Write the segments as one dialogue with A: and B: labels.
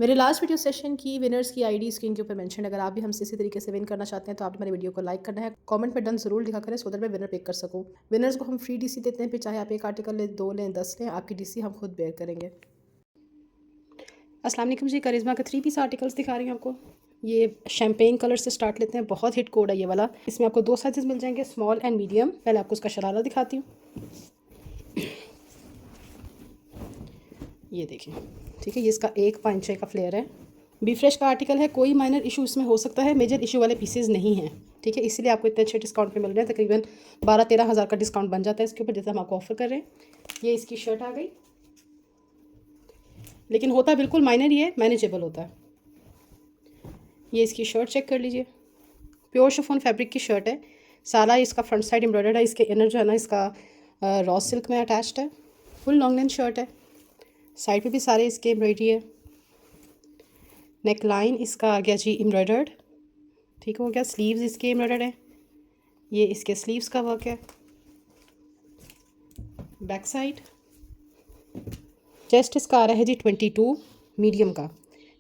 A: मेरे last video session की winners की आईडी स्क्रीन के ऊपर मेंशन। अगर आप भी हमसे इसी तरीके से विन करना चाहते हैं तो आपने मेरे वीडियो को लाइक करना है, कमेंट में डन ज़रूर लिखा करें सो दैट मैं विनर पिक कर सकूं। विनर्स को हम फ्री डीसी देते हैं, फिर चाहे आप एक आर्टिकल लें, 2 लें, 10 लें, आपकी डीसी हम खुद बेयर करेंगे। अस्सलाम वालेकुम जी, करिश्मा का 3 पीस आर्टिकल्स दिखा रही हूँ आपको। ये शैम्पेन कलर से स्टार्ट लेते हैं, बहुत हिट कोड है ये वाला। इसमें आपको 2 साइजेस मिल जाएंगे, स्मॉल एंड मीडियम। पहले आपको उसका शरारा दिखाती हूँ, ये देखिए। ठीक है, ये इसका 1 इंच का फ्लेयर है। बी फ्रेश का आर्टिकल है, कोई माइनर इशू इसमें हो सकता है, मेजर इशू वाले पीसेज नहीं हैं। ठीक है, इसीलिए आपको इतने अच्छे डिस्काउंट पे मिल रहे हैं। तकरीबन 12-13 हज़ार का डिस्काउंट बन जाता है इसके ऊपर, जैसे हम आपको ऑफर कर रहे हैं। ये इसकी शर्ट आ गई, लेकिन होता बिल्कुल माइनर ही है, मैनेजेबल होता है। ये इसकी शर्ट चेक कर लीजिए, प्योर शिफॉन फैब्रिक की शर्ट है। सारा इसका फ्रंट साइड एम्ब्रॉयडर्ड है। इसके इनर जो है ना, इसका रॉ सिल्क में अटैच्ड है। फुल लॉन्ग लेंथ शर्ट है, साइड पे भी सारे इसके एम्ब्रॉयडरी है। नेक लाइन इसका आ गया जी एम्ब्रॉयडर्ड, ठीक हो गया। स्लीव्स इसके एम्ब्रॉयडर्ड है, ये इसके स्लीव्स का वर्क है। बैक साइड चेस्ट इसका आ रहा है जी 22 मीडियम का,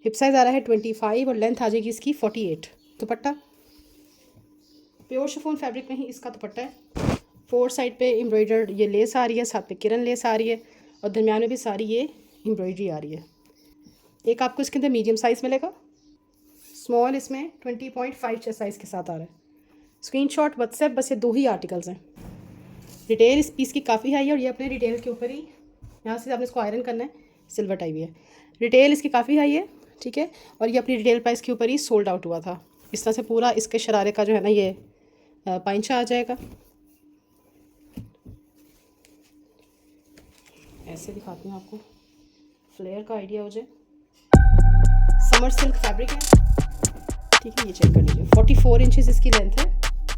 A: हिप साइज़ आ रहा है 25 और लेंथ आ जाएगी इसकी 48। दुपट्टा प्योर शिफॉन फैब्रिक में ही इसका दुपट्टा है। 4 साइड पे एम्ब्रॉयडर्ड ये लेस आ रही है, साथ पे किरन लेस आ रही है और दरमियान में भी सारी ये एम्ब्रॉयडरी आ रही है। एक आपको इसके अंदर मीडियम साइज़ मिलेगा, स्मॉल इसमें 20.5 चेस्ट साइज़ के साथ आ रहा है। स्क्रीनशॉट व्हाट्सएप, बस ये 2 ही आर्टिकल्स हैं। रिटेल इस पीस की काफ़ी हाई है और ये अपने रिटेल के ऊपर ही, यहाँ से आपने इसको आयरन करना है, सिल्वर टाई भी है। रिटेल इसकी काफ़ी हाई है, ठीक है। और ये अपनी रिटेल प्राइस के ऊपर ही सोल्ड आउट हुआ था। इस तरह से पूरा इसके शरारे का जो है ना, ये पाइंचा आ जाएगा। ऐसे दिखाती हूँ आपको, फ्लेयर का आइडिया हो जाए। समर सिल्क फैब्रिक है, ठीक है। ये चेक कर लीजिए, 44 इंचेस इसकी लेंथ है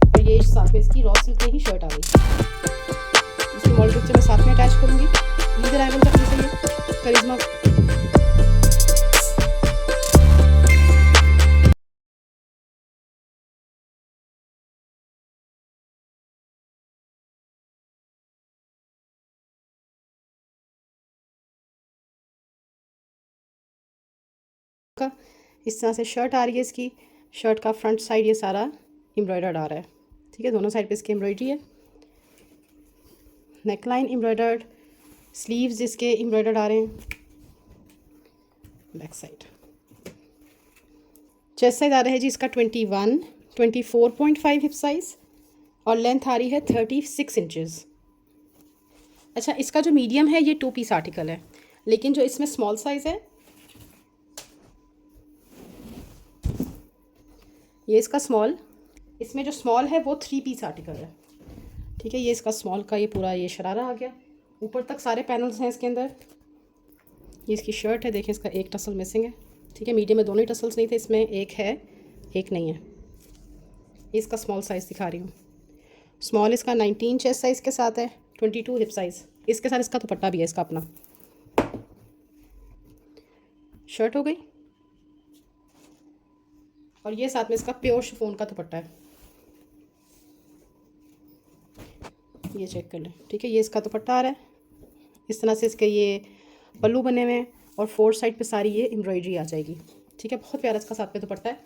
A: और ये साथ में इसकी रॉ सिल्क में ही शर्ट आ गई। इसकी मॉडल पिक्चर मैं साथ में अटैच करूँगी। लीडर आइटम का पीस है ये, करिश्मा का। इस तरह से शर्ट आ रही है इसकी। शर्ट का फ्रंट साइड ये सारा एम्ब्रॉयडर्ड आ रहा है, ठीक है। दोनों साइड पे इसकी एम्ब्रॉयडरी है। नेकलाइन एम्ब्रॉयडर्ड, स्लीव्स इसके एम्ब्रॉयडर्ड आ रहे हैं। बैक साइड चेस्ट साइज आ रहा है जी इसका 21, 24.5 हिप साइज और लेंथ आ रही है 36 इंचेस। अच्छा, इसका जो मीडियम है ये 2 पीस आर्टिकल है, लेकिन जो इसमें स्मॉल साइज़ है, ये इसका स्मॉल, इसमें जो स्मॉल है वो 3 पीस आर्टिकल है, ठीक है। ये इसका स्मॉल का ये पूरा ये शरारा आ गया, ऊपर तक सारे पैनल्स हैं इसके अंदर। ये इसकी शर्ट है, देखिए इसका एक टसल मिसिंग है, ठीक है। मीडियम में दोनों ही टसल्स नहीं थे, इसमें एक है एक नहीं है। इसका स्मॉल साइज़ दिखा रही हूँ। स्मॉल इसका 19 चेस्ट साइज़ के साथ है, 22 हिप साइज़। इसके साथ इसका दुपट्टा भी है इसका अपना। शर्ट हो गई और ये साथ में इसका प्योर शिफॉन का दुपट्टा है, ये चेक कर लें, ठीक है। ये इसका दुपट्टा आ रहा है, इस तरह से इसके ये पल्लू बने हुए हैं और 4 साइड पे सारी ये एम्ब्रॉयडरी आ जाएगी, ठीक है। बहुत प्यारा इसका साथ में दुपट्टा है।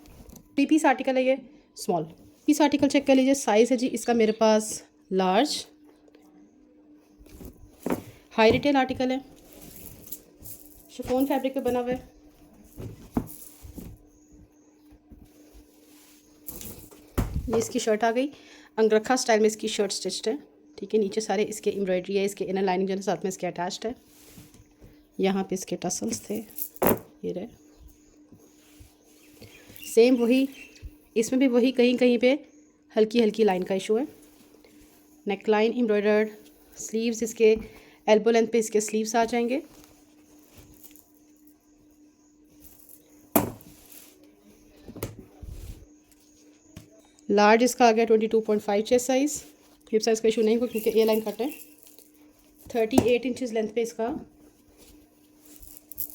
A: 3 पीस आर्टिकल है ये, स्मॉल पीस आर्टिकल चेक कर लीजिए। साइज़ है जी इसका मेरे पास लार्ज। हाई रिटेल आर्टिकल है, शिफॉन फैब्रिक पे बना हुआ है। ये इसकी शर्ट आ गई, अंगरखा स्टाइल में इसकी शर्ट स्टिच्ड है, ठीक है। नीचे सारे इसके एम्ब्रॉयडरी है, इसके इनर लाइनिंग जो है साथ में इसके अटैच्ड है। यहाँ पे इसके टसल्स थे, ये रहे। सेम वही, इसमें भी वही कहीं कहीं पे हल्की हल्की लाइन का इशू है। नेक लाइन एम्ब्रॉयडर्ड, स्लीव्स इसके एल्बो लेंथ पे इसके स्लीव्स आ जाएंगे। लार्ज इसका आ गया 22.5 चेस्ट साइज़। हिप साइज़ का इशू नहीं हुआ क्योंकि ए लाइन कट है। 38 इंचज़ लेंथ पे इसका,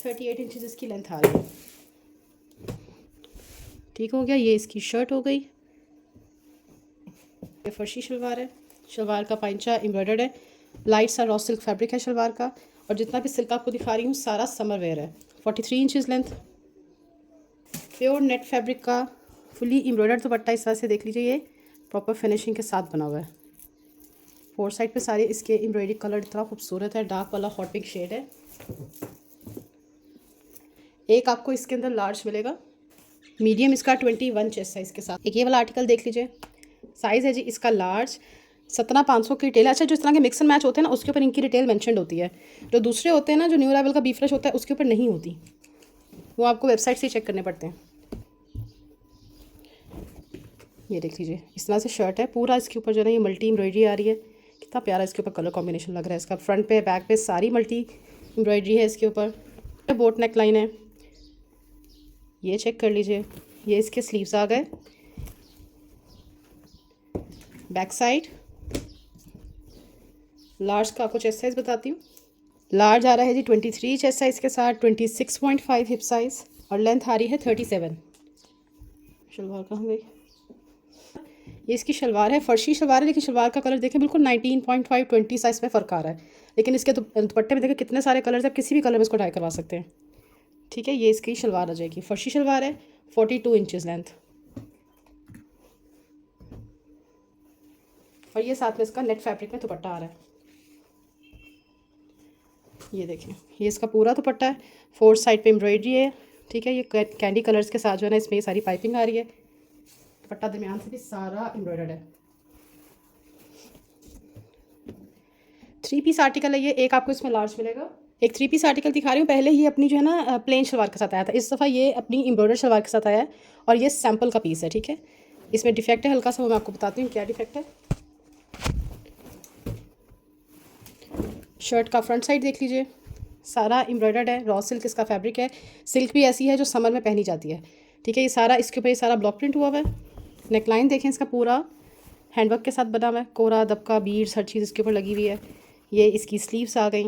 A: 38 इंचज़ इसकी लेंथ आ रही है, ठीक हो गया। ये इसकी शर्ट हो गई। ये फर्शी शलवार है, शलवार का पाइंचा एम्ब्रॉयडर्ड है। लाइट सा रॉ सिल्क फैब्रिक है शलवार का और जितना भी सिल्क आपको दिखा रही हूँ सारा समर वेयर है। 43 inches length, pure net fabric का फुली एम्ब्रॉयडर्ड दुपट्टा इस तरह से देख लीजिए, ये प्रॉपर फिनिशिंग के साथ बना हुआ है। 4 साइड पे सारे इसके एम्ब्रॉयडरी कलर इतना खूबसूरत है, डार्क वाला हॉट पिंक शेड है। एक आपको इसके अंदर लार्ज मिलेगा, मीडियम इसका 21 चेस्ट साइज़ के साथ। एक ये वाला आर्टिकल देख लीजिए, साइज़ है जी इसका लार्ज, 17,500 की रिटेल। अच्छा, जो इस तरह के मिक्स एंड मैच होते हैं ना, उसके ऊपर इनकी रिटेल मेंशन्ड होती है। जो दूसरे होते हैं ना, जो न्यू अराइवल का बी फ्रेश होता है, उसके ऊपर नहीं होती, वो आपको वेबसाइट से चेक करने पड़ते हैं। ये देख लीजिए, इस तरह से शर्ट है, पूरा इसके ऊपर जो है ना ये मल्टी एम्ब्रॉयडरी आ रही है। कितना प्यारा इसके ऊपर कलर कॉम्बिनेशन लग रहा है इसका। फ्रंट पे बैक पे सारी मल्टी एम्ब्रॉयडरी है इसके ऊपर। बोट नेक लाइन है, ये चेक कर लीजिए। ये इसके स्लीव्स आ गए, बैक साइड। लार्ज का आपको चेस्ट साइज़ बताती हूँ। लार्ज आ रहा है जी 23 चेस्ट साइज़ के साथ, 26.5 हिप साइज़, और लेंथ आ रही है 37। शलवार कहाँ गई? ये इसकी शलवार है, फर्शी शलवार है, लेकिन शलवार का कलर देखें बिल्कुल 19.5 20 साइज़ में फ़र्क आ रहा है। लेकिन इसके दुपट्टे में देखें कितने सारे कलर्स, आप किसी भी कलर में इसको डाई करवा सकते हैं। ठीक है, ये इसकी शलवार आ जाएगी, फर्शी शलवार है, 42 इंचज़ लेंथ। और ये साथ में इसका नेट फैब्रिक में दुपट्टा आ रहा है। ये देखें, ये इसका पूरा दुपट्टा है, 4 साइड पे एम्ब्रॉयडरी है। ठीक है, ये कैंडी कलर्स के साथ जो है ना इसमें ये सारी पाइपिंग आ रही है। दुपट्टा दरमियान से भी सारा एम्ब्रॉयडर्ड है। 3 पीस आर्टिकल है ये, एक आपको इसमें लार्ज मिलेगा। एक 3 पीस आर्टिकल दिखा रही हूँ। पहले ये अपनी जो है ना प्लेन शलवार के साथ आया था, इस दफ़ा ये अपनी एम्ब्रॉयडर्ड शलवार के साथ आया है, और ये सैम्पल का पीस है। ठीक है, इसमें डिफेक्ट है हल्का सा, वो मैं आपको बताती हूँ क्या डिफेक्ट है। शर्ट का फ्रंट साइड देख लीजिए, सारा एम्ब्रॉयडर्ड है, रॉ सिल्क इसका फैब्रिक है। सिल्क भी ऐसी है जो समर में पहनी जाती है। ठीक है, ये सारा इसके ऊपर ये सारा ब्लॉक प्रिंट हुआ हुआ है। नेकलाइन देखें इसका पूरा हैंडवर्क के साथ बना हुआ है, कोरा दबका बीड्स हर चीज़ इसके ऊपर लगी हुई है। ये इसकी स्लीव्स आ गई।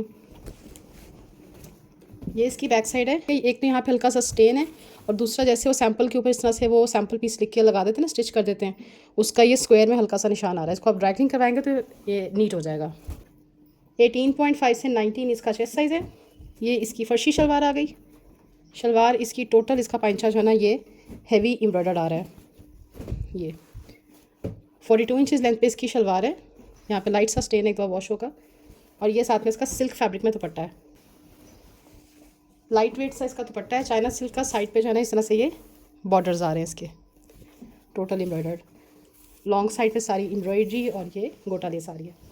A: ये इसकी बैक साइड है। एक तो यहाँ पे हल्का सा स्टेन है, और दूसरा जैसे वो सैम्पल के ऊपर इस तरह से वो सैम्पल पीस लिख के लगा देते हैं ना, स्टिच कर देते हैं, उसका ये स्क्वायर में हल्का सा निशान आ रहा है। इसको आप ड्राई क्लीन करवाएंगे तो ये नीट हो जाएगा। 18.5 से 19 इसका चेस्ट साइज़ है। ये इसकी फर्शी शलवार आ गई। शलवार इसकी टोटल इसका पांचा जो है ना ये हैवी एम्ब्रॉयडर्ड आ रहा है। ये 42 इंचज़ लेंथ पे इसकी शलवार है। यहाँ पे लाइट सा स्टेन एक दो वॉश होगा, और ये साथ में इसका सिल्क फैब्रिक में दुपट्टा है। लाइट वेट सा इसका दुपट्टा है, चाइना सिल्क का। साइड पे जो है ना इस तरह से ये बॉर्डर्स आ रहे हैं इसके, टोटल एम्ब्रॉयडर्ड। लॉन्ग साइड पे सारी एम्ब्रॉयडरी, और ये गोटा लेस आ रही है।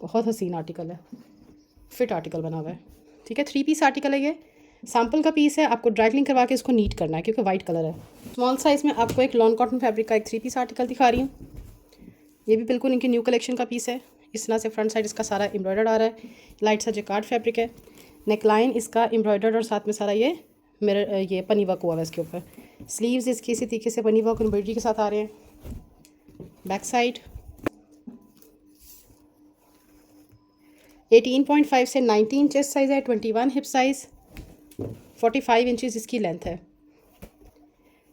A: बहुत हसीन आर्टिकल है, फिट आर्टिकल बना हुआ है। ठीक है, 3 पीस आर्टिकल है ये, सैम्पल का पीस है। आपको ड्राई क्लीन करवा के इसको नीट करना है, क्योंकि वाइट कलर है। स्मॉल साइज़ में आपको एक लॉन कॉटन फैब्रिक का एक 3 पीस आर्टिकल दिखा रही हूँ। ये भी बिल्कुल इनकी न्यू कलेक्शन का पीस है। इस तरह से फ्रंट साइड इसका सारा एम्ब्रॉयडर्ड आ रहा है, लाइट सा जैकार्ड फैब्रिक है। नेकलाइन इसका एम्ब्रॉयडर्ड, और साथ में सारा ये मिरर ये पनी वर्क हुआ है इसके ऊपर। स्लीव्स इसकी इसी तरीके से पनी वर्क एम्ब्रॉयडरी के साथ आ रहे हैं। बैक साइड 18.5 से 19 चेस्ट साइज़ है, 21 हिप साइज़, 45 इंचज़ इसकी लेंथ है।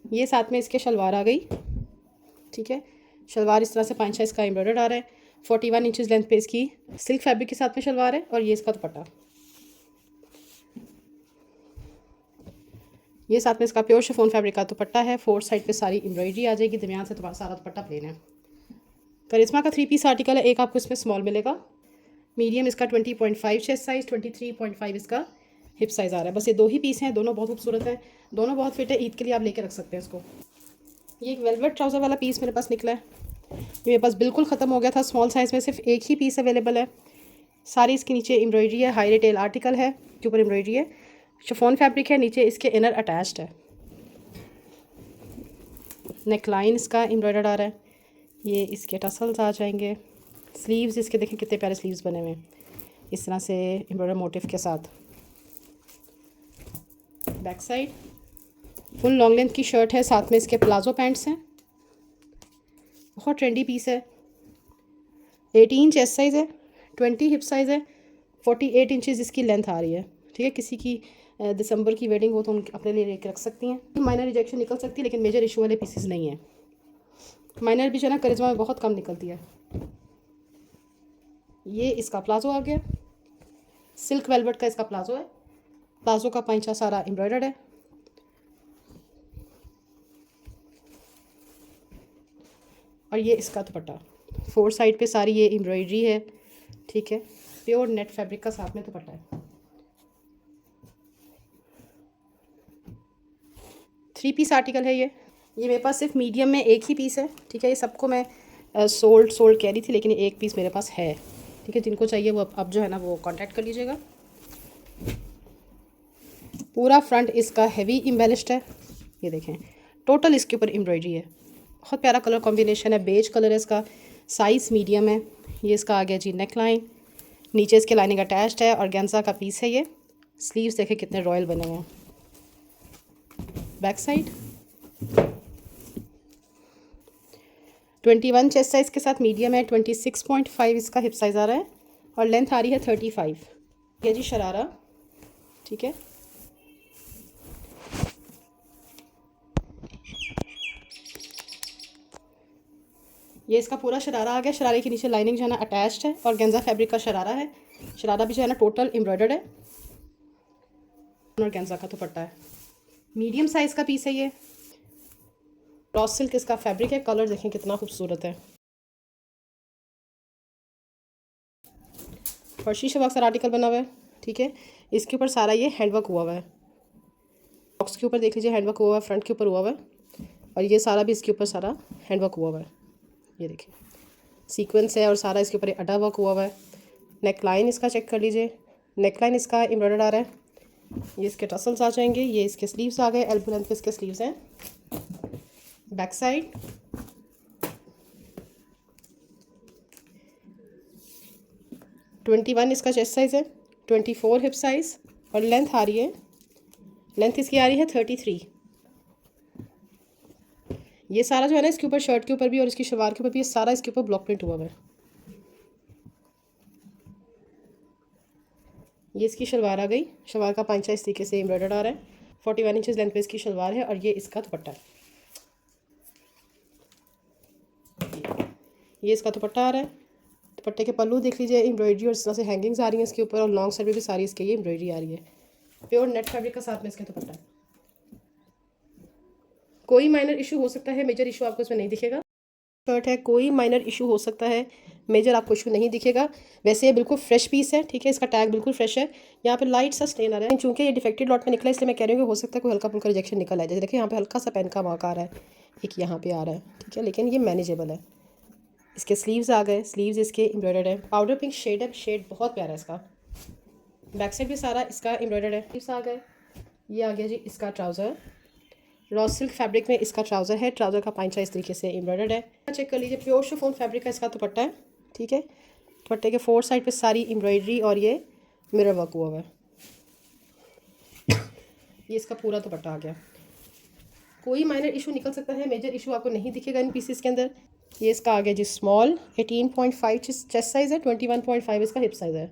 A: ये साथ में इसके शलवार आ गई। ठीक है, शलवार इस तरह से पांचा इसका एम्ब्रॉयडर्ड आ रहा है। 41 इंचज़ लेंथ पे इसकी सिल्क फैब्रिक के साथ में शलवार है, और ये इसका दुपट्टा। ये साथ में इसका प्योर शिफॉन फैब्रिक का दुपट्टा है। 4 साइड पे सारी एम्ब्रॉयडरी आ जाएगी, दरमियान से तुम्हारा सारा दुपट्टा प्लेन है। करिश्मा का 3 पीस आर्टिकल है, एक आपको इसमें स्मॉल मिलेगा। मीडियम इसका 20.5 चेस्ट साइज़, 23.5 इसका हिप साइज़ आ रहा है। बस ये 2 ही पीस हैं, दोनों बहुत खूबसूरत हैं, दोनों बहुत फिट है। ईद के लिए आप लेके रख सकते हैं इसको। ये एक वेलवेट ट्राउज़र वाला पीस मेरे पास निकला है, ये मेरे पास बिल्कुल ख़त्म हो गया था। स्मॉल साइज़ में सिर्फ एक ही पीस अवेलेबल है। सारी इसके नीचे एम्ब्रॉयडरी है, हाई रिटेल आर्टिकल है, के ऊपर एम्ब्रॉयडरी है, शिफॉन फैब्रिक है, नीचे इसके इनर अटैच्ड है। नेकलाइन इसका एम्ब्रॉयडर्ड आ रहा है। ये इसके टसल्स आ जाएंगे। स्लीव्स इसके देखें कितने प्यारे स्लीव्स बने हुए हैं, इस तरह से एम्ब्रॉयडर मोटिव के साथ। Back side full long length की शर्ट है, साथ में इसके प्लाजो पैंट्स हैं। बहुत ट्रेंडी पीस है। 18 चेस्ट साइज़ है, 20 हिप साइज़ है, 48 इंचज़ इसकी लेंथ आ रही है। ठीक है, किसी की दिसंबर की वेडिंग हो तो उन अपने लिए लेकर रख सकती हैं। माइनर रिजेक्शन निकल सकती है, लेकिन मेजर इशू वाले पीसेस नहीं है। माइनर भी जो है ना करिश्मा में बहुत कम निकलती है। ये इसका प्लाजो आ गया, सिल्क वेलवेट का इसका प्लाजो है। प्लाजो का पांचा सारा एम्ब्रॉयडर्ड है। और ये इसका दुपट्टा, 4 साइड पे सारी ये एम्ब्रॉयडरी है, ठीक है। प्योर नेट फैब्रिक का साथ में दुपट्टा है। 3 पीस आर्टिकल है ये मेरे पास सिर्फ मीडियम में एक ही पीस है, ठीक है। ये सबको मैं सोल्ड कह रही थी, लेकिन एक पीस मेरे पास है, ठीक है। जिनको चाहिए वो अब जो है ना वो कांटेक्ट कर लीजिएगा। पूरा फ्रंट इसका हैवी एम्बेलिश्ड है, ये देखें। टोटल इसके ऊपर एम्ब्रॉयडरी है, बहुत प्यारा कलर कॉम्बिनेशन है, बेज कलर है इसका, साइज़ मीडियम है। ये इसका आ गया जी नेक लाइन, नीचे इसके लाइनिंग अटैच्ड है, और गेंजा का पीस है ये। स्लीव्स देखें कितने रॉयल बने हुए हैं। बैक साइड 21 चेस्ट साइज़ के साथ मीडियम है, 26.5 इसका हिप साइज़ आ रहा है, और लेंथ आ रही है 35। ये जी शरारा, ठीक है। ये इसका पूरा शरारा आ गया। शरारे के नीचे लाइनिंग जो है ना अटैच्ड है, और गेंजा फैब्रिक का शरारा है। शरारा भी जो है ना टोटल एम्ब्रॉयडर्ड है, और गेंजा का दुपट्टा है। मीडियम साइज़ का पीस है ये। क्रॉस सिल्क इसका फैब्रिक है, कलर देखें कितना खूबसूरत है। फर्शी शवाक सारा आर्टिकल बना हुआ है, ठीक है। इसके ऊपर सारा ये हैंडवर्क हुआ हुआ है। बॉक्स के ऊपर देख लीजिए हैंडवर्क हुआ हुआ है, फ्रंट के ऊपर हुआ हुआ है, और ये सारा भी इसके ऊपर सारा हैंडवर्क हुआ हुआ है। ये देखिए सीक्वेंस है, और सारा इसके ऊपर अटा वर्क हुआ हुआ है। नेक लाइन इसका चेक कर लीजिए, नेक लाइन इसका एम्ब्रॉयडर्ड आ रहा है। ये इसके टसल्स आ जाएंगे। ये इसके स्लीव्स आ गए, एल्बो लेंथ पे इसके स्लीव्स हैं। बैक साइड (21) इसका चेस्ट साइज़ है, 24 हिप साइज़, और लेंथ आ रही है, लेंथ इसकी आ रही है 33। ये सारा जो है ना इसके ऊपर शर्ट के ऊपर भी और इसकी शलवार के ऊपर भी, ये सारा इसके ऊपर ब्लॉक प्रिंट हुआ हुआ है। ये इसकी शलवार आ गई। शलवार का पांचा इस तरीके से एम्ब्रॉयडर्ड आ रहा है। 41 इंचेस लेंथ पे इसकी शलवार है, और ये इसका दुपट्टा है। ये इसका दुपट्टा आ रहा है। दुपट्टे के पल्लू देख लीजिए, एम्ब्रॉयडरी और इस तरह से हैंगिंग्स आ रही हैं इसके ऊपर, और लॉन्ग साइड में भी सारी इसके ये एम्ब्रॉयडरी आ रही है। प्योर नेट फैब्रिक का साथ में इसका दुपट्टा है। कोई माइनर इशू हो सकता है, मेजर इशू आपको इसमें नहीं दिखेगा। शर्ट है, कोई माइनर इशू हो सकता है, मेजर आपको इशू नहीं दिखेगा। वैसे ये बिल्कुल फ्रेश पीस है, ठीक है। इसका टैग बिल्कुल फ्रेश है। यहाँ पे लाइट सा स्टेन आ रहा है, चूंकि ये डिफेक्टेड लॉट में निकला, इसलिए मैं कह रही हूँ कि हो सकता है कोई हल्का फुल्का रिजेक्शन निकल आए। जैसे देखिए यहाँ पे हल्का सा पेन का मार्क आ रहा है, एक यहाँ पे आ रहा है, ठीक है, लेकिन ये मैनेजेबल है। इसके स्लीव्स आ गए, स्लीव्स इसके एम्ब्रॉयडर्ड है। पाउडर पिंक शेड है, शेड बहुत प्यारा है इसका। बैक साइड भी सारा इसका एम्ब्रॉयडर्ड है। स्लीव्स आ गए। ये आ गया जी इसका ट्राउज़र, रॉ सिल्क फैब्रिक में इसका ट्राउज़र है। ट्राउज़र का पांचा इस तरीके से एम्ब्रॉयडर्ड है। चेक कर लीजिए, प्योर शिफॉन फैब्रिक का इसका दुपट्टा है, ठीक है। दुपट्टे के 4 साइड पे सारी एम्ब्रॉयडरी और ये मिरर वर्क हुआ हुआ है। ये इसका पूरा दुपट्टा आ गया। कोई माइनर इशू निकल सकता है, मेजर इशू आपको नहीं दिखेगा इन पीसेस के अंदर। ये इसका आ गया जी स्मॉल, 18.5 चेस्ट साइज़ है, 21.5 इसका हिप साइज़ है।